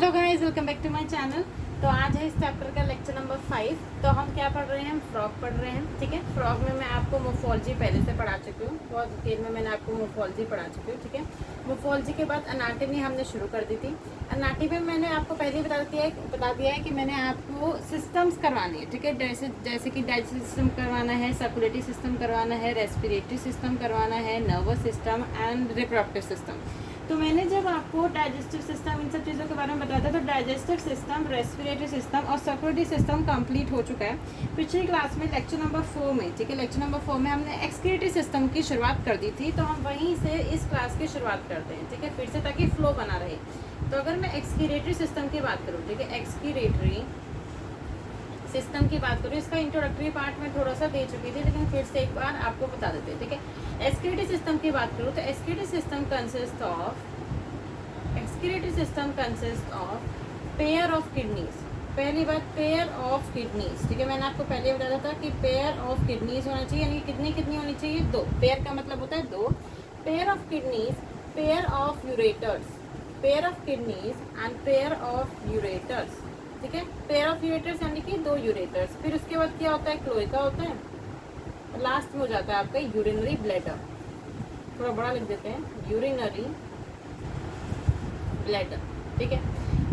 Hello guys, welcome back to my channel. तो आज है इस चैप्टर का लेक्चर नंबर 5। तो हम क्या पढ़ रहे हैं? हम फ्रॉग पढ़ रहे हैं। ठीक है, फ्रॉग में मैं आपको मोफोलॉजी पहले से पढ़ा चुकी हूँ, बहुत डिटेल में मैंने आपको मोफोलॉजी पढ़ा चुकी हूँ। ठीक है, मोफोलॉजी के बाद अनाटमी हमने शुरू कर दी थी। अनाटमी में मैंने आपको पहले ही बता दिया है कि मैंने आपको सिस्टम्स करवानी है। ठीक है, जैसे कि डाइजेस्टिव सिस्टम करवाना है, सर्कुलेटरी सिस्टम करवाना है, रेस्पिरेटरी सिस्टम करवाना है, nervous system and reproductive system. तो मैंने जब आपको डाइजेस्टिव सिस्टम इन सब चीज़ों के बारे में बताया था, तो डाइजेस्टिव सिस्टम, रेस्पिरेटरी सिस्टम और सर्कुलेटरी सिस्टम कंप्लीट हो चुका है पिछली क्लास में लेक्चर नंबर 4 में। ठीक है, लेक्चर नंबर 4 में हमने एक्सक्रीटरी सिस्टम की शुरुआत कर दी थी, तो हम वहीं से इस क्लास की शुरुआत करते हैं। ठीक है, फिर से, ताकि फ्लो बना रहे। तो अगर मैं एक्सक्रीटरी सिस्टम की बात करूँ, ठीक है, एक्सक्रीटरी सिस्टम की बात करूँ, इसका इंट्रोडक्टरी पार्ट में थोड़ा सा दे चुकी थी, लेकिन फिर से एक बार आपको बता देते हैं। ठीक है, एक्सक्रीटरी सिस्टम की बात करूँ तो excretory system consist of pair of kidneys. पहली बात, पेयर ऑफ किडनीज। ठीक है, मैंने आपको पहले बताया था कि पेयर ऑफ किडनीज होना चाहिए, यानी कितनी होनी चाहिए? 2। पेयर का मतलब होता है 2। Pair of kidneys, pair of ureters, pair of kidneys and pair of ureters. ठीक है, पेयर ऑफ यूरेटर्स यानी कि 2 यूरेटर्स। फिर उसके बाद क्या होता है? क्लोएका होता है। लास्ट में हो जाता है आपका यूरिनरी ब्लैडर। थोड़ा बड़ा लिख देते हैं, यूरिनरी ब्लैडर। ठीक है,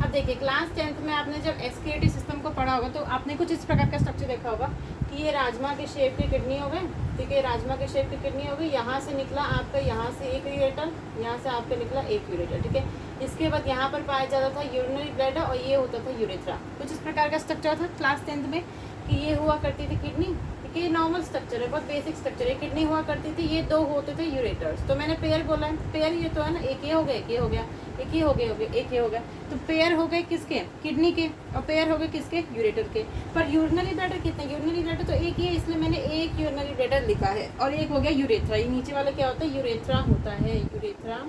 अब देखिए, क्लास 10th में आपने जब एक्सक्रीटरी सिस्टम को पढ़ा होगा, तो आपने कुछ इस प्रकार का स्ट्रक्चर देखा होगा कि ये राजमा के शेप की किडनी हो गई। ठीक है, राजमा के शेप की किडनी हो गई। यहाँ से निकला आपका, यहाँ से एक यूरेटर, यहाँ से आपका निकला एक यूरेटर। ठीक है, इसके बाद यहाँ पर पाया जाता था यूरिनरी ब्लैडर और ये होता था यूरेथ्रा। कुछ इस प्रकार का स्ट्रक्चर था क्लास 10th में कि ये हुआ करती थी किडनी। ये नॉर्मल स्ट्रक्चर है, बहुत बेसिक स्ट्रक्चर है। किडनी हुआ करती थी, ये 2 होते थे यूरेटर्स। तो मैंने पेयर बोला है, पेयर ये तो है ना, एक ये हो गया, एक ये हो गया, एक ये हो गया, एक ये हो गया। तो पेयर हो गए किसके? किडनी के। और पेयर हो गए किसके? यूरेटर के। पर यूरिनरी ब्लैडर कितने? यूरिनरी ब्लैडर तो एक ही है, इसलिए मैंने एक यूरिनरी ब्लैडर लिखा है। और एक हो गया यूरेथ्रा। ये नीचे वाला क्या होता है? यूरेथ्रा होता है। यूरेथ्रा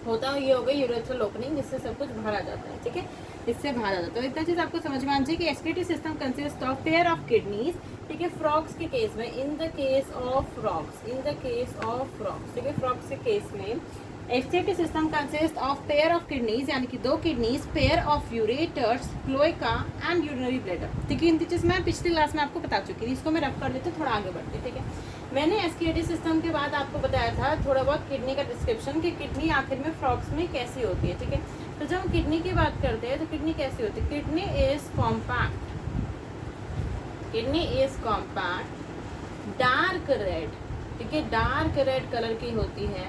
होता है, ये हो गई यूरेथ्रल ओपनिंग, जिससे सब कुछ बाहर आ जाता है। ठीक है, इससे बाहर आ जाता है। तो इतना चीज़ आपको समझ में आना चाहिए कि excretory system consist of pair of kidneys. ठीक है, फ्रॉग्स के केस में, इन द केस ऑफ फ्रॉग्स, ठीक है, फ्रॉग्स के केस में excretory system consist of pair of kidneys, यानी कि 2 kidneys, pair of ureters, cloaca and urinary bladder. ठीक है, इन चीज़ मैं पिछली क्लास में आपको बता चुकी थी। इसको मैं रफ कर लेती हूँ, थोड़ा आगे बढ़ते। ठीक है, मैंने एक्सक्रीटरी सिस्टम के बाद आपको बताया था थोड़ा बहुत किडनी का डिस्क्रिप्शन, कि किडनी आखिर में फ्रॉग्स में कैसी होती है। ठीक है, तो जब हम किडनी की बात करते हैं तो किडनी कैसी होती है? Kidney is compact, kidney is compact, dark red. ठीक है, डार्क रेड कलर की होती है।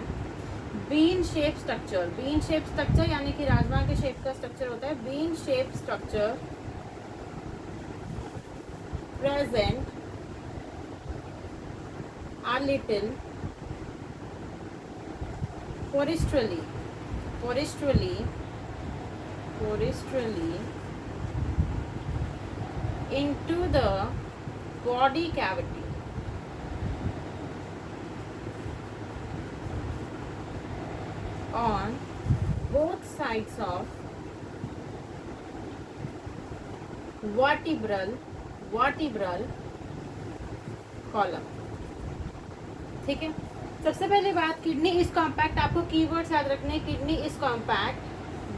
Bean shape structure, bean shape structure यानी कि राजमा के शेप का स्ट्रक्चर होता है। Bean shape structure present a little forestrally into the body cavity. On both sides of vertebral column. ठीक है, सबसे पहले बात, किडनी इज कॉम्पैक्ट। आपको कीवर्ड्स याद रखने, kidney is compact,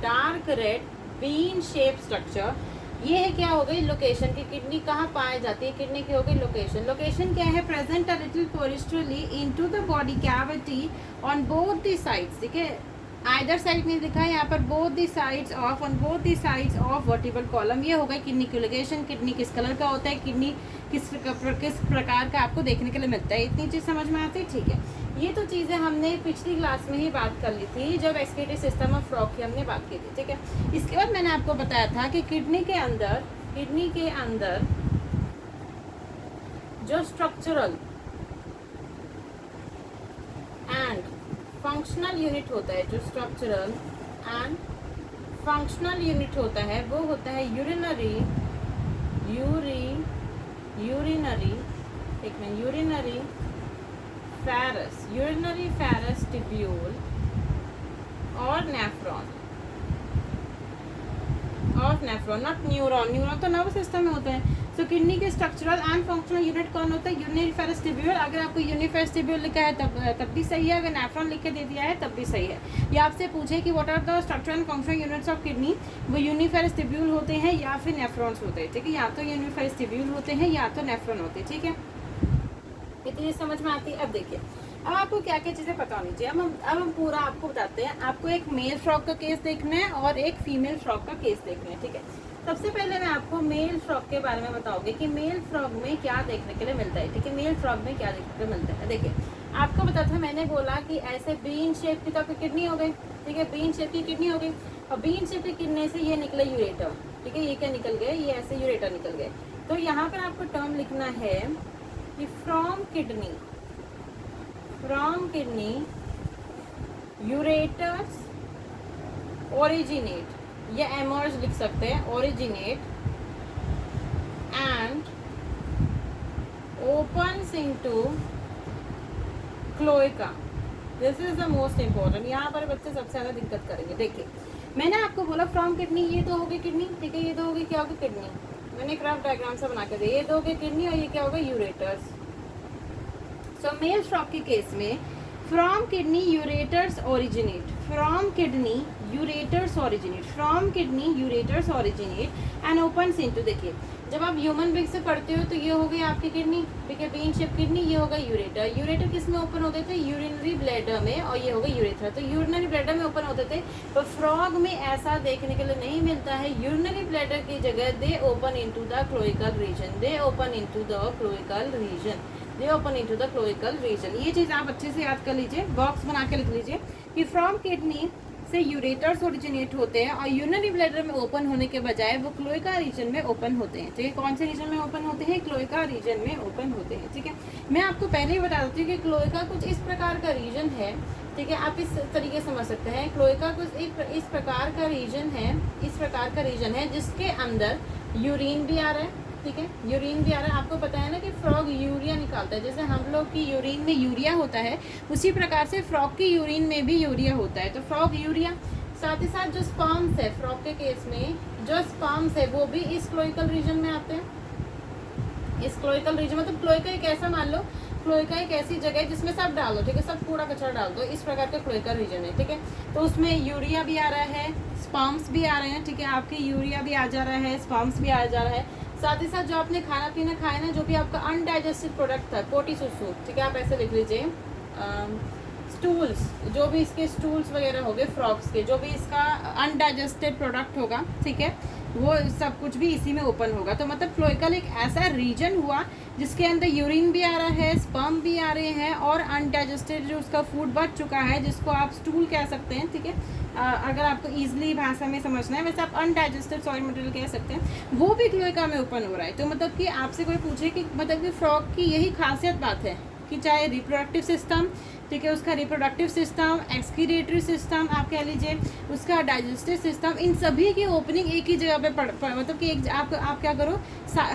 dark red, bean shape structure. ये है क्या हो गई? लोकेशन की किडनी कहाँ पाई जाती है? किडनी की हो गई लोकेशन। लोकेशन क्या है? Present a little posteriorly into the body cavity on both the sides. ठीक है, आइदर साइड नहीं लिखा है यहाँ पर, both the sides of, on both the sides of vertebral column. ये हो गई किडनी की लोकेशन। किडनी किस कलर का होता है? किडनी किस प्रकार का आपको देखने के लिए मिलता है? इतनी चीज़ समझ में आती है। ठीक है, ये तो चीज़ें हमने पिछली क्लास में ही बात कर ली थी, जब एक्सक्रीटरी सिस्टम ऑफ फ्रॉग की हमने बात की थी। ठीक है, इसके बाद मैंने आपको बताया था कि किडनी के अंदर जो स्ट्रक्चरल एंड फंक्शनल यूनिट होता है, जो स्ट्रक्चरल एंड फंक्शनल यूनिट होता है, वो होता है यूरिनरी फैरस टिब्यूल और nephron. Of nephron, not neuron. Neuron तो नर्वस सिस्टम में होता है। सो किडनी के स्ट्रक्चरल एंड फंक्शनल यूनिट कौन होता है? यूनिफेरस ट्यूब्यूल। अगर आपको यूनिफेरस ट्यूब्यूल लिखा है तब भी सही है, अगर नेफ्रॉन लिख के दे दिया है तब भी सही है। या आपसे पूछे कि what are the structural and functional units of kidney, वो यूनिफेरस ट्यूब्यूल होते हैं या फिर नेफ्रॉन्स होते हैं, ठीक है। या तो यूनिफेरस ट्यूब्यूल होते हैं या तो नेफ्रॉन होते हैं, ठीक है। इतनी समझ में आती है। अब देखिए, अब आपको क्या क्या चीज़ें पता होनी चाहिए। अब हम पूरा आपको बताते हैं। आपको एक मेल फ्रॉक का केस देखना है और एक फीमेल फ्रॉक का केस देखना है, ठीक है। सबसे पहले मैं आपको मेल फ्रॉक के बारे में बताऊंगी कि मेल फ्रॉक में क्या देखने के लिए मिलता है, ठीक है। मेल फ्रॉक में क्या देखने के लिए मिलता है, देखिए आपको पता था, मैंने बोला कि ऐसे बीन शेप की तो आपकी किडनी हो गई, ठीक है। बीन शेप की किडनी हो गई और बीन शेप की किडनी से ये निकले यूरेटर, ठीक है। ये क्या निकल गए? ये ऐसे यूरेटर निकल गए। तो यहाँ पर आपको टर्म लिखना है कि फ्रॉम किडनी यूरेटर्स ओरिजिनेट, या एमर्ज लिख सकते हैं, originate and opens into cloaca. This is the most important. यहाँ पर बच्चे सबसे ज़्यादा दिक्कत करेंगे। देखिए मैंने आपको बोला फ्रॉम किडनी, ये तो होगी किडनी, ठीक है। ये तो होगी क्या होगी? किडनी। मैंने एक रफ डायग्राम से बना के दिया, ये तो होगी किडनी और ये क्या होगा? यूरेटर्स। सो मेल फ्रॉक के केस में from kidney ureters originate, from kidney ureters originate and opens into, देखिए जब आप ह्यूमन बीइंग से पढ़ते हो तो ये हो गई आपकी किडनी, ठीक है, बीन शेप किडनी। ये होगा यूरेटर। यूरेटर किस में ओपन होते थे? यूरिनरी ब्लैडर में, और ये होगा यूरेथ्रा। तो यूरिनरी ब्लैडर में ओपन होते थे, पर फ्रॉग में ऐसा देखने के लिए नहीं मिलता है। यूरिनरी ब्लैडर की जगह they open into the cloacal region, they open into the cloacal region. ये चीज़ आप अच्छे से याद कर लीजिए, बॉक्स बना के लिख लीजिए कि फ्रॉम किडनी से यूरेटर्स ओरिजिनेट होते हैं और यूरिनरी ब्लैडर में ओपन होने के बजाय वो क्लोइका रीजन में ओपन होते हैं, ठीक है। कौन से रीजन में ओपन होते हैं? क्लोइका रीजन में ओपन होते हैं, ठीक है। मैं आपको पहले ही बता देती हूँ कि क्लोइका कुछ इस प्रकार का रीजन है, ठीक है। आप इस तरीके समझ सकते हैं, क्लोइका कुछ इस प्रकार का रीजन है जिसके अंदर यूरिन भी आ रहा है, ठीक है। यूरिन भी आ रहा है। आपको पता है ना कि फ्रॉग यूरिया निकालता है, जैसे हम लोग की यूरिन में यूरिया होता है, उसी प्रकार से फ्रॉग की यूरिन में भी यूरिया होता है। तो फ्रॉग यूरिया, साथ ही साथ जो स्पर्म्स है फ्रॉग के केस में, जो स्पर्म्स है वो भी इस क्लोइकल रीजन में आते हैं। इस क्लोइकल रीजन मतलब क्लोइका एक ऐसा, मान लो क्लोइका एक ऐसी जगह है जिसमें सब डाल दो, ठीक है, सब कूड़ा कचरा डाल दो, इस प्रकार का क्लोइकल रीजन है, ठीक है। तो उसमें यूरिया भी आ रहा है, स्पर्म्स भी आ रहे हैं, ठीक है। आपके यूरिया भी आ जा रहा है, स्पर्म्स भी आ जा रहा है। साथ ही साथ जो आपने खाना पीना खाया ना, जो भी आपका अनडाइजेस्टेड प्रोडक्ट था, पोटी सुसु, ठीक है, आप ऐसे लिख लीजिए। स्टूल्स, जो भी इसके स्टूल्स वगैरह हो गए फ्रॉग्स के, जो भी इसका अनडाइजेस्टेड प्रोडक्ट होगा, ठीक है, वो सब कुछ भी इसी में ओपन होगा। तो मतलब क्लोइकल एक ऐसा रीजन हुआ जिसके अंदर यूरिन भी आ रहा है, स्पर्म भी आ रहे हैं और अनडाइजेस्टेड जो उसका फूड बच चुका है, जिसको आप स्टूल कह सकते हैं, ठीक है। अगर आपको ईजिली भाषा में समझना है, वैसे आप अनडाइजेस्टेड सॉइल मटेरियल कह सकते हैं, वो भी क्लोइका में ओपन हो रहा है। तो मतलब कि आपसे कोई पूछे कि मतलब कि फ्रॉग की यही खासियत बात है कि चाहे रिप्रोडक्टिव सिस्टम, ठीक है, उसका रिप्रोडक्टिव सिस्टम, एक्सक्रीटरी सिस्टम आप कह लीजिए, उसका डाइजेस्टिव सिस्टम, इन सभी की ओपनिंग एक ही जगह पे मतलब कि एक आप क्या करो,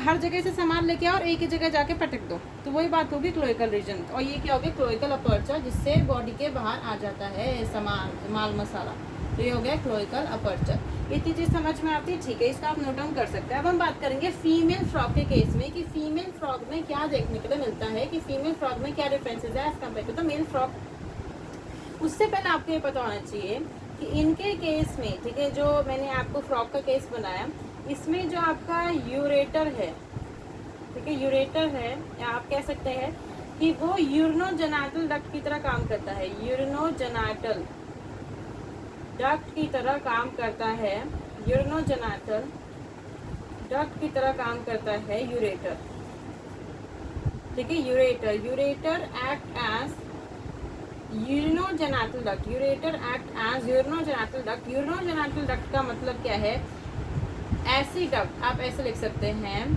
हर जगह से सामान लेके आओ और एक ही जगह जाके पटक दो, तो वही बात होगी क्लोइकल रीजन। और ये क्या होगी? क्लोइकल अपर्चर, जिससे बॉडी के बाहर आ जाता है सामान, माल मसाला। तो ये हो गया क्लोइकल अपर्चर। इतनी चीज़ समझ में आती है, ठीक है, इसका आप नोट डाउन कर सकते हैं। अब हम बात करेंगे फीमेल फ्रॉग के केस में कि फीमेल फ्रॉग में क्या देखने के लिए मिलता है, कि फीमेल फ्रॉग में क्या डिफरेंसेस है as compare to the male frog. उससे पहले आपको ये पता होना चाहिए कि इनके केस में, ठीक है, जो मैंने आपको फ्रॉग का केस बनाया, इसमें जो आपका यूरेटर है, ठीक है, यूरेटर है, या आप कह सकते हैं कि वो यूरिनोजेनिटल डक्ट की तरह काम करता है, यूरिनोजेनिटल डक्ट की तरह काम करता है, यूरिनोजेनिटल डक्ट की तरह काम करता है यूरेटर, ठीक है। Ureter act as urinogenital duct, urinogenital duct का मतलब क्या है? ऐसी डक्ट, आप ऐसे लिख सकते हैं,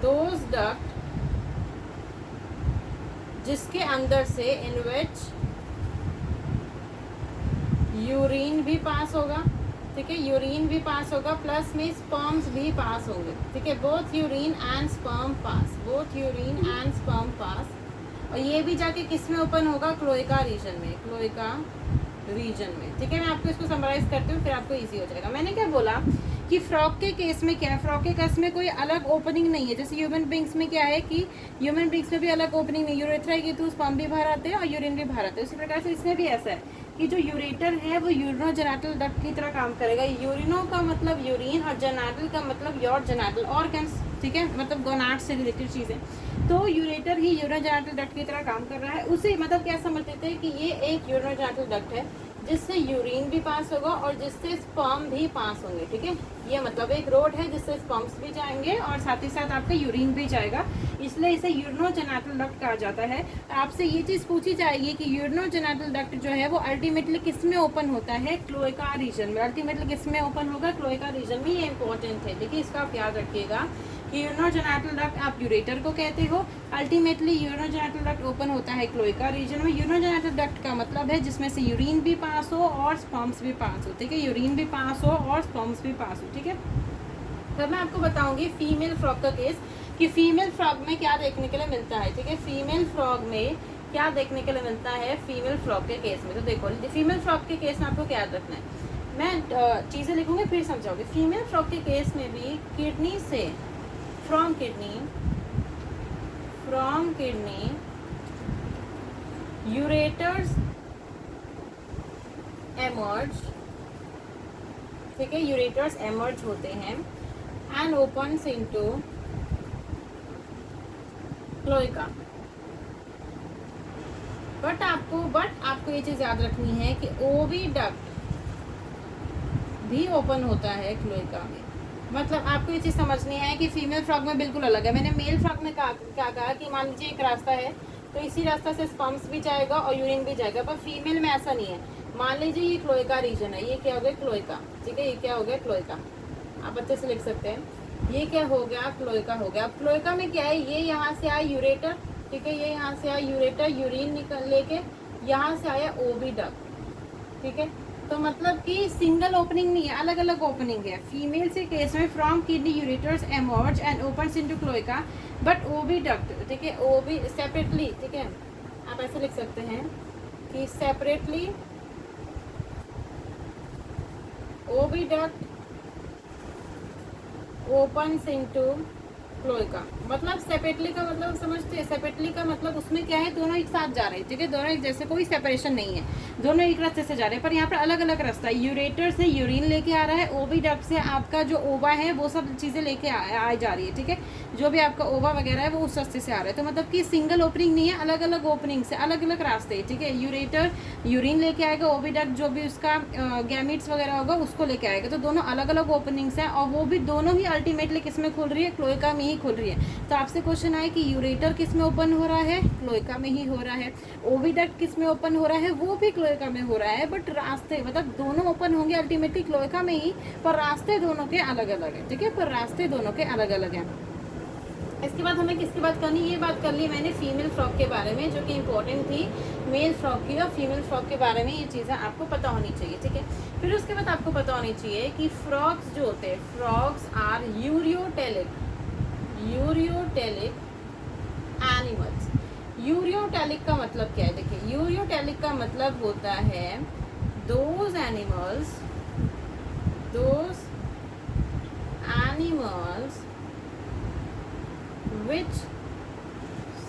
दोज डक्ट जिसके अंदर से इन विच यूरिन भी पास होगा, ठीक है, यूरिन भी पास होगा, प्लस में स्पर्म्स भी पास होंगे, ठीक है, बोथ यूरिन एंड स्पर्म पास, और ये भी जाके किस में ओपन होगा? क्लोइका रीजन में, क्लोइका रीजन में, ठीक है। मैं आपको इसको समराइज करती हूँ, फिर आपको इजी हो जाएगा। मैंने क्या बोला कि फ्रॉग के केस में क्या है, फ्रॉग के केस में कोई अलग ओपनिंग नहीं है। जैसे ह्यूमन बींग्स में क्या है कि ह्यूमन बींग्स में भी अलग ओपनिंग नहीं, यूरेथ्रा की तो स्पर्म भी बाहर आते हैं और यूरिन भी बाहर आते हैं। उसी प्रकार से इसमें भी ऐसा है कि जो यूरेटर है वो यूरिनोजेनिटल डक्ट की तरह काम करेगा। यूरिनो का मतलब यूरिन और जेनिटल का मतलब योर जेनिटल ऑर्गन्स, ठीक है, मतलब गोनाड से रिलेटेड चीज़ें। तो यूरेटर ही यूरिनोजेनिटल डक्ट की तरह काम कर रहा है। उसे मतलब क्या समझ लेते हैं कि ये एक यूरिनोजेनिटल डक्ट है जिससे यूरिन भी पास होगा और जिससे स्पर्म भी पास होंगे, ठीक है। ये मतलब एक रोड है जिससे स्पर्म्स भी जाएंगे और साथ ही साथ आपका यूरिन भी जाएगा, इसलिए इसे यूरिनोजेनिटल डक्ट कहा जाता है। आपसे ये चीज़ पूछी जाएगी कि यूरिनोजेनिटल डक्ट जो है वो अल्टीमेटली किस में ओपन होता है, क्लोएका रीजन में। अल्टीमेटली किस में ओपन होगा, क्लोएका रीजन में। ये इंपॉर्टेंट है, देखिए इसका आप याद रखिएगा कि यूरिनोजेनिटल डक्ट आप यूरेटर को कहते हो, अल्टीमेटली यूरिनोजेनिटल डक्ट ओपन होता है क्लोएका रीजन में। यूरिनोजेनिटल डक्ट का मतलब है जिसमें से यूरिन भी पास हो और स्पर्म्स भी पास हो, ठीक है, यूरिन भी पास हो और स्पर्म्स भी पास हो, ठीक है। तब मैं आपको बताऊंगी फीमेल फ्रॉग का केस कि फीमेल फ्रॉग में क्या देखने के लिए मिलता है, ठीक है। फीमेल फ्रॉग में क्या देखने के लिए मिलता है फीमेल फ्रॉग के केस में। तो देखो फीमेल फ्रॉग के केस में आपको क्या याद रखना है, मैं चीज़ें लिखूंगी फिर समझाओगे। फीमेल फ्रॉग के केस में भी किडनी से from kidney ureters emerge, ठीक है, यूरेटर्स एमर्ज होते हैं and opens into cloaca. But आपको ये चीज़ याद रखनी है कि ओविडक्ट भी ओपन होता है क्लोएका में। मतलब आपको ये चीज़ समझनी है कि फीमेल फ्रॉग में बिल्कुल अलग है। मैंने मेल फ्रॉग में क्या कहा कि मान लीजिए एक रास्ता है तो इसी रास्ता से स्पर्म्स भी जाएगा और यूरिन भी जाएगा, पर फीमेल में ऐसा नहीं है। मान लीजिए ये क्लोएका रीजन है, ये क्या हो गया क्लोएका, ठीक है, ये क्या हो गया क्लोएका, आप अच्छे से लिख सकते हैं। ये क्या हो गया क्लोएका हो गया। अब क्लोएका में क्या है, ये यहाँ से आया यूरेटर, ठीक है, ये यहाँ से आया यूरेटर, यूरिन निकल लेके यहाँ से आया ओविडक्ट, ठीक है। तो मतलब कि सिंगल ओपनिंग नहीं है, अलग अलग ओपनिंग है। फीमेल से केस में from kidney ureters emerge and opens into cloaca but oviduct, ठीक है, ओवी सेपरेटली, ठीक है, आप ऐसे लिख सकते हैं कि separately oviduct opens into cloaca. मतलब सेपरेटली का मतलब समझते हैं, सेपरेटली का मतलब उसमें क्या है, दोनों एक साथ जा रहे हैं, ठीक है, दोनों एक जैसे, कोई सेपरेशन नहीं है, दोनों एक रास्ते से जा रहे हैं। पर यहाँ पर अलग अलग रास्ता है। यूरेटर से यूरिन लेके आ रहा है, ओविडक्ट से आपका जो ओवा है वो सब चीज़ें लेके आ जा रही है, ठीक है, जो भी आपका ओवा वगैरह है वो उस रास्ते से आ रहा है। तो मतलब कि सिंगल ओपनिंग नहीं है, अलग अलग ओपनिंग से अलग अलग रास्ते, ठीक है। यूरेटर यूरिन लेके आएगा, ओविडक्ट जो भी उसका गैमिट्स वगैरह होगा उसको लेके आएगा। तो दोनों अलग अलग ओपनिंग्स हैं और वो भी दोनों ही अल्टीमेटली किस में खुल रही है, क्लोएका में ही खुल रही है। तो आपसे क्वेश्चन आए कि यूरेटर किस में ओपन हो रहा है, क्लोएका में ही हो रहा है। ओविडक्ट किस में ओपन हो रहा है, वो भी क्लोएका में हो रहा है। बट रास्ते मतलब दोनों ओपन होंगे अल्टीमेटली क्लोएका में ही, पर रास्ते दोनों के अलग अलग है, ठीक है, पर रास्ते दोनों के अलग अलग हैं। इसके बाद हमें किसकी बात करनी, ये बात कर ली मैंने फीमेल फ्रॉग के बारे में, जो कि इम्पोर्टेंट थी मेल फ्रॉग की। और फीमेल फ्रॉग के बारे में ये चीज़ें आपको पता होनी चाहिए, ठीक है। फिर उसके बाद आपको पता होनी चाहिए कि फ्रॉग्स जो होते हैं, frogs are ureotelic animals. Ureotelic का मतलब क्या है, देखिए यूरियोटेलिक का मतलब होता है those animals which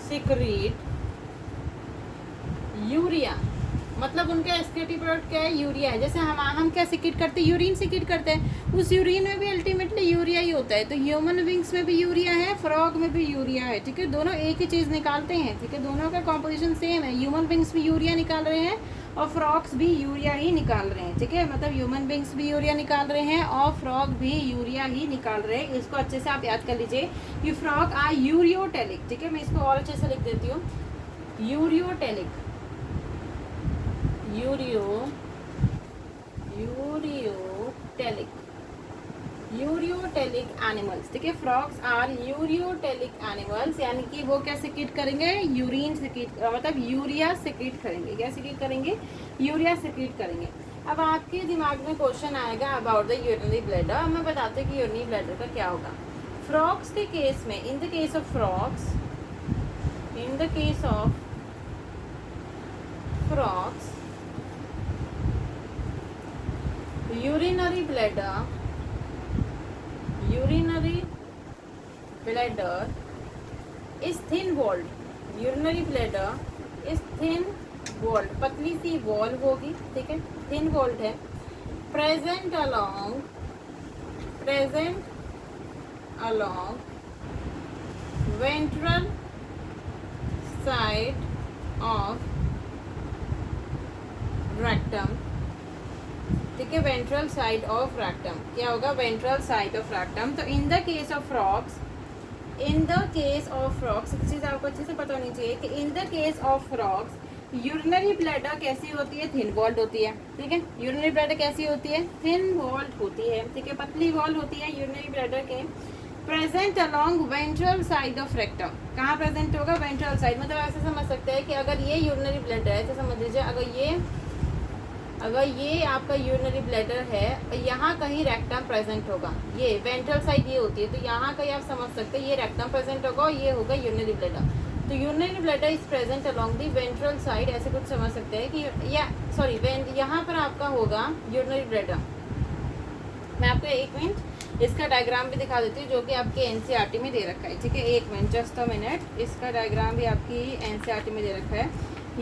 secrete urea. मतलब उनका एक्सक्रीटिव प्रोडक्ट क्या है, यूरिया है। जैसे हम क्या सिक्रीट करते हैं, यूरिन सिक्रीट करते हैं, उस यूरिन में भी अल्टीमेटली यूरिया ही होता है। तो ह्यूमन बींग्स में भी यूरिया है, फ्रॉग में भी यूरिया है, ठीक है, दोनों एक ही चीज़ निकालते हैं, ठीक है, दोनों का कॉम्पोजिशन सेम है। ह्यूमन बींग्स भी यूरिया निकाल रहे हैं और फ्रॉग्स भी यूरिया ही निकाल रहे हैं, ठीक है, मतलब ह्यूमन बींग्स भी यूरिया निकाल रहे हैं और फ्रॉग भी यूरिया ही निकाल रहे हैं। इसको अच्छे से आप याद कर लीजिए कि फ्रॉग आर यूरियोटेलिक, ठीक है। मैं इसको और अच्छे से लिख देती हूँ, यूरियोटेलिक यूरियोटेलिक एनिमल्स, ठीक है। फ्रॉग्स आर यूरियोटेलिक एनिमल्स, यानी कि वो क्या सिक्रीट करेंगे, यूरिन सिक्रीट, मतलब यूरिया सिक्रीट करेंगे। क्या सिक्रीट करेंगे, यूरिया सिक्रीट करेंगे। अब आपके दिमाग में क्वेश्चन आएगा अबाउट द यूरिनरी ब्लैडर। मैं बताते हैं कि यूरिनरी ब्लैडर का क्या होगा। फ्रॉग्स के केस में, इन the case of frogs urinary bladder is thin walled. urinary bladder is thin walled, पतली सी वॉल होगी, ठीक है, thin walled है, present along ventral side of rectum, ठीक है, वेंट्रल साइड ऑफ रेक्टम, क्या होगा, वेंट्रल साइड ऑफ रेक्टम। तो in the case of frogs चीज़ आपको अच्छे से पता होनी चाहिए कि in the case of frogs urinary bladder कैसी होती है, थिन वॉल्ड होती है, ठीक है, यूरिनरी ब्लैडर कैसी होती है, थिन वॉल्ड होती है, ठीक है, पतली वॉल होती है यूरिनरी ब्लैडर के, present along ventral side of rectum, कहाँ प्रेजेंट होगा, वेंट्रल साइड, मतलब ऐसे समझ सकते हैं कि अगर ये यूरिनरी ब्लैडर है, ऐसे समझ लीजिए, अगर ये आपका यूरिनरी ब्लैडर है, यहाँ कहीं रेक्टम प्रेजेंट होगा, ये वेंट्रल साइड ये होती है, तो यहाँ कहीं आप समझ सकते हैं ये रेक्टम प्रेजेंट होगा और ये होगा यूरिनरी ब्लैडर। तो urinary bladder is present along the ventral side, ऐसे कुछ समझ सकते हैं कि यहाँ पर आपका होगा यूरिनरी ब्लैडर। मैं आपको एक मिनट इसका डायग्राम भी दिखा देती हूँ जो कि आपके एनसीईआरटी में दे रखा है, ठीक है, एक मिनट, जस्ट अ मिनट, इसका डायग्राम भी आपकी एनसीईआरटी में दे रखा है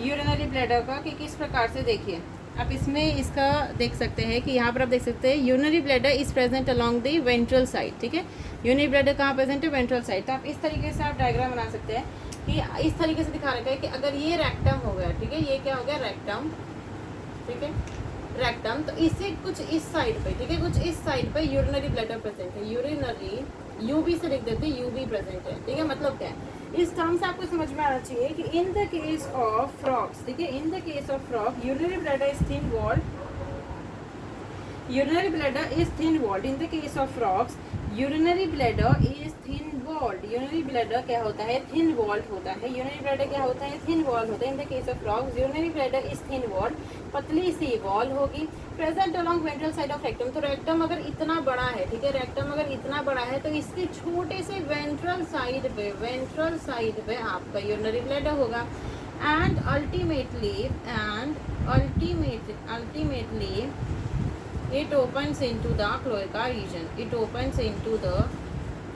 यूरिनरी ब्लैडर का, कि किस प्रकार से, देखिए आप इसमें इसका देख सकते हैं कि यहाँ पर आप देख सकते हैं urinary bladder is present along the ventral side, ठीक है, यूरिनरी ब्लैडर कहाँ प्रेजेंट है, वेंट्रल साइड। तो आप इस तरीके से आप डायग्राम बना सकते हैं कि इस तरीके से दिखा रखा है कि अगर ये रेक्टम हो गया, ठीक है, ये क्या हो गया, रेक्टम, ठीक है, रेक्टम, तो इससे कुछ इस साइड पे, ठीक है, कुछ इस साइड पे यूरिनरी ब्लैडर प्रेजेंट है, यूरिनरी यूबी से लिख देते हैं, यूबी प्रेजेंट है, ठीक है, मतलब क्या है, इस टर्म से आपको समझ में आना चाहिए कि in the case of frogs, ठीक है, in the case of frog urinary bladder is thin walled, urinary bladder is thin walled, in the case of frogs urinary bladder is thin walled, urinary bladder क्या होता है, thin walled होता है, urinary bladder क्या होता है, thin walled होता है, in the case of frogs urinary bladder is thin walled, पतली सी वॉल होगी, present along ventral side of rectum. तो रेक्टम अगर इतना बड़ा है, ठीक है, रेक्टम अगर इतना बड़ा है तो इसके छोटे से वेंट्रल साइड पे आपका यूरिनरी ब्लैडर होगा, and ultimately it opens into the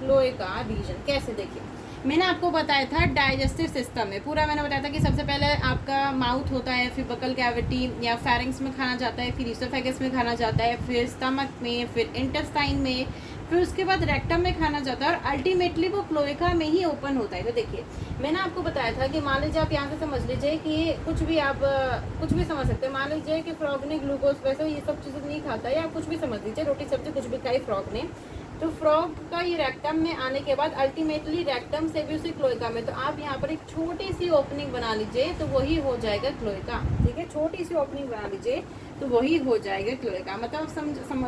cloaca region, कैसे, देखिए मैंने आपको बताया था डाइजेस्टिव सिस्टम में पूरा मैंने बताया था कि सबसे पहले आपका माउथ होता है, फिर बकल कैविटी या फेरिंग्स में खाना जाता है, फिर ईसोफेगस में खाना जाता है, फिर स्टमक में, फिर इंटेस्टाइन में, फिर उसके बाद रेक्टम में खाना जाता है और अल्टीमेटली वो क्लोएका में ही ओपन होता है। तो देखिए मैंने आपको बताया था कि मान लीजिए आप यहाँ से समझ लीजिए कि कुछ भी समझ सकते हैं, मान लीजिए कि फ्रॉग ने ग्लूकोज वैसे ये सब चीज़ें नहीं खाता है, या कुछ भी समझ लीजिए, रोटी सब्जी कुछ भी खाई फ्रॉग ने, तो फ्रॉग का ये रेक्टम में आने के बाद अल्टीमेटली रेक्टम से भी उसी क्लोएका में, तो आप यहाँ पर एक छोटी सी ओपनिंग बना लीजिए तो वही हो जाएगा क्लोएका, ठीक है, छोटी सी ओपनिंग बना लीजिए तो वही हो जाएगा क्लोएका, मतलब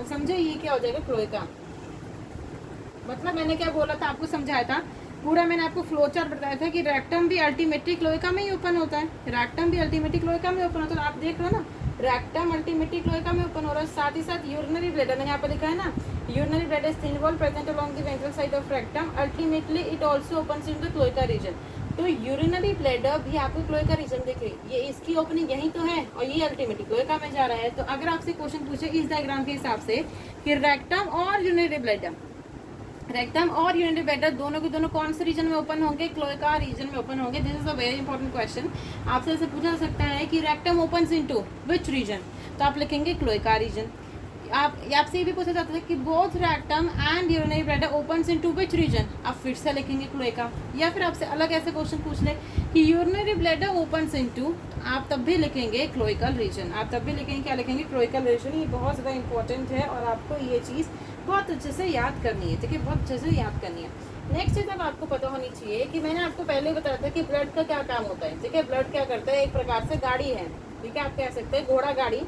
समझे ये क्या हो जाएगा क्लोएका, मतलब मैंने क्या बोला था आपको समझाया था पूरा, मैंने आपको फ्लो चार्ट बताया था कि रेक्टम भी अल्टीमेटली क्लोएका में ही ओपन होता है, रेक्टम भी अल्टीमेटली क्लोएका में ओपन होता है, आप देख रहे हो ना, रेक्टम अल्टीमेटली क्लोएका में ओपन हो रहा है, साथ ही साथ यूरिनरी ब्लैडर मैंने यहाँ पर लिखा है ना, urinary bladder is thin wall present along the ventral side of rectum, ultimately it also opens in the cloaca region. तो यूरिनरी ब्लैडर भी आपको क्लोएका रीजन देखिए, ये इसकी ओपनिंग यही तो है और ये अल्टीमेटली क्लोएका में जा रहा है। तो अगर आपसे क्वेश्चन पूछे इस डायग्राम के हिसाब से कि रेक्टम और यूरिनरी ब्लैडर दोनों के दोनों कौन से रीजन में ओपन होंगे, क्लोएका रीजन में ओपन होंगे, this is a very important question, आपसे ऐसे पूछा जा सकता है कि rectum opens into which region, तो आप लिखेंगे क्लोएका रीजन। आपसे ये भी पूछा जाता है कि both rectum and urinary bladder opens into which region, आप फिर से लिखेंगे क्लोएका। या फिर आपसे अलग ऐसे क्वेश्चन पूछ ले कि यूरिनरी ब्लैडर ओपन्स इनटू, आप तब भी लिखेंगे क्लोइकल रीजन, आप तब भी लिखेंगे क्या लिखेंगे, क्लोइकल रीजन। ये बहुत ज़्यादा इंपॉर्टेंट है और आपको ये चीज़ बहुत अच्छे से याद करनी है, ठीक है, बहुत अच्छे से याद करनी है। नेक्स्ट चीज़ अब आपको पता होनी चाहिए कि मैंने आपको पहले बताया था कि ब्लड का क्या काम होता है, ठीक है, ब्लड क्या करता है, एक प्रकार से गाड़ी है, ठीक है, आप कह सकते हैं घोड़ा गाड़ी,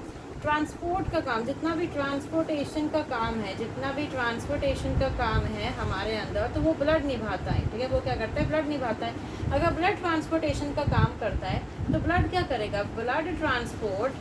ट्रांसपोर्ट का काम, जितना भी ट्रांसपोर्टेशन का काम है हमारे अंदर, तो वो ब्लड निभाता है, ठीक है, वो क्या करता है, ब्लड निभाता है। अगर ब्लड ट्रांसपोर्टेशन का काम करता है तो ब्लड क्या करेगा, ब्लड ट्रांसपोर्ट्स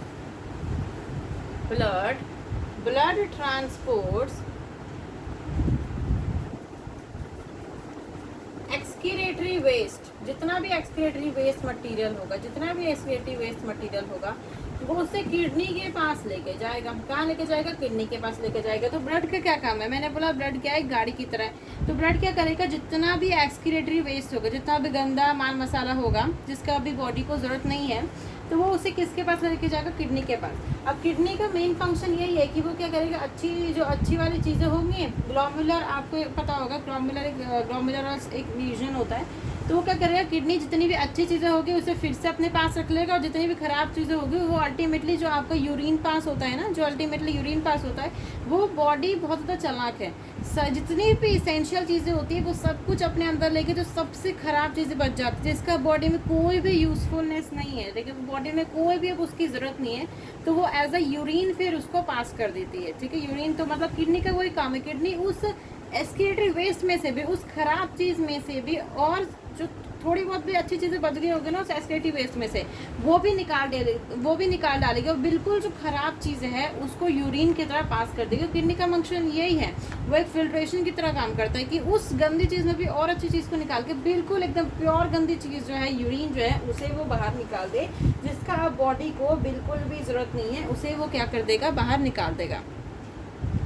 एक्सक्रीटरी वेस्ट, जितना भी एक्सक्रीटरी वेस्ट मटेरियल होगा, जितना भी एक्सक्रीटरी वेस्ट मटेरियल होगा, वो उससे किडनी के पास लेके जाएगा। कहाँ लेके जाएगा? किडनी के पास लेके जाएगा। तो ब्लड का क्या काम है? मैंने बोला ब्लड क्या है, गाड़ी की तरह है। तो ब्लड क्या करेगा? जितना भी एक्सक्रीटरी वेस्ट होगा, जितना भी गंदा माल मसाला होगा जिसका अभी बॉडी को ज़रूरत नहीं है, तो वो उसे किसके पास लेके जाएगा? किडनी के पास। अब किडनी का मेन फंक्शन यही है कि वो क्या करेगा? अच्छी वाली चीज़ें होंगी, ग्लोमुलर, आपको पता होगा ग्लोमुलर एक रीजन होता है, तो वो क्या करेगा? किडनी जितनी भी अच्छी चीज़ें होगी उसे फिर से अपने पास रख लेगा, और जितनी भी खराब चीज़ें होगी वो अल्टीमेटली जो आपका यूरिन पास होता है ना, जो अल्टीमेटली यूरिन पास होता है, वो बॉडी बहुत ज़्यादा चालाक है। जितनी भी इसेंशियल चीज़ें होती है वो सब कुछ अपने अंदर लेके जो सबसे ख़राब चीज़ें बच जाती है, जिसका बॉडी में कोई भी यूज़फुलनेस नहीं है, लेकिन बॉडी में कोई भी अब उसकी ज़रूरत नहीं है, तो वो एज अ यूरिन फिर उसको पास कर देती है। ठीक है, यूरिन तो मतलब किडनी का वही काम है। किडनी उस एक्सक्रीटरी वेस्ट में से भी, उस खराब चीज़ में से भी, और जो थोड़ी बहुत भी अच्छी चीज़ें बच गई होगी ना उस एक्सक्रीटरी वेस्ट में से, वो भी निकाल डालेगी, और बिल्कुल जो खराब चीज़ है उसको यूरिन की तरह पास कर देगी। किडनी का फंक्शन यही है, वो एक फिल्ट्रेशन की तरह काम करता है कि उस गंदी चीज़ में भी और अच्छी चीज़ को निकाल के बिल्कुल एकदम प्योर गंदी चीज़ जो है, यूरिन जो है, उसे वो बाहर निकाल दे, जिसका बॉडी को बिल्कुल भी ज़रूरत नहीं है, उसे वो क्या कर देगा? बाहर निकाल देगा।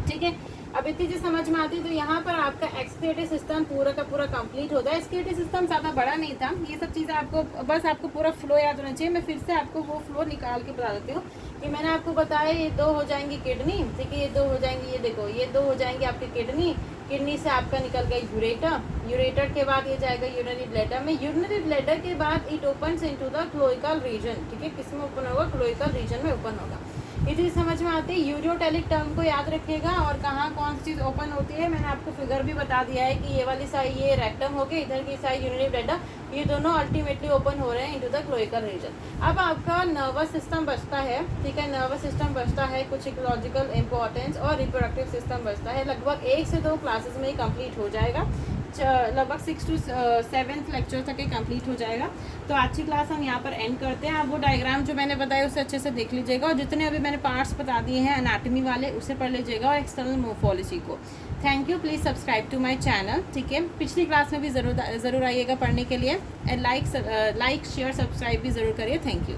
ठीक है, अब इतनी चीज़ समझ में आती है। तो यहाँ पर आपका एक्सक्रीटरी सिस्टम पूरा का पूरा कंप्लीट होता है। एक्सक्रीटरी सिस्टम ज़्यादा बड़ा नहीं था, ये सब चीज़ें आपको बस आपको पूरा फ्लो याद होना चाहिए। मैं फिर से आपको वो फ्लो निकाल के बता देती हूँ कि मैंने आपको बताया ये 2 हो जाएंगी किडनी, ठीक है, ये 2 हो जाएंगी, ये देखो ये 2 हो जाएंगी आपकी किडनी। किडनी से आपका निकल गया यूरेटर, यूरेटर के बाद ये जाएगा यूरिनरी ब्लैडर में, यूरिनरी ब्लैडर के बाद it opens into the cloacal region. ठीक है, किस में ओपन होगा? क्लोइकल रीजन में ओपन होगा। ये चीज़ समझ में आती है। यूरियोटेलिक टर्म को याद रखिएगा, और कहाँ कौन सी चीज़ ओपन होती है मैंने आपको फिगर भी बता दिया है कि ये वाली साइड ये रेक्टम हो गई, इधर की साइड यूरिनरी ब्लैडर, ये दोनों अल्टीमेटली ओपन हो रहे हैं इनटू द क्लोइकल रीजन। अब आपका नर्वस सिस्टम बचता है। ठीक है, नर्वस सिस्टम बचता है, कुछ इकोलॉजिकल इंपॉर्टेंस और रिप्रोडक्टिव सिस्टम बचता है। लगभग 1 से 2 क्लासेस में ही कंप्लीट हो जाएगा, लगभग 6 to 7th लेक्चर तक ये कंप्लीट हो जाएगा। तो आज की क्लास हम यहाँ पर एंड करते हैं। आप वो डायग्राम जो मैंने बताया उसे अच्छे से देख लीजिएगा, और जितने अभी मैंने पार्ट्स बता दिए हैं एनाटॉमी वाले उसे पढ़ लीजिएगा, और एक्सटर्नल मोर्फोलॉजी को। Thank you, please subscribe to my channel. ठीक है, पिछली क्लास में भी ज़रूर आइएगा पढ़ने के लिए। लाइक शेयर सब्सक्राइब भी ज़रूर करिए। Thank you.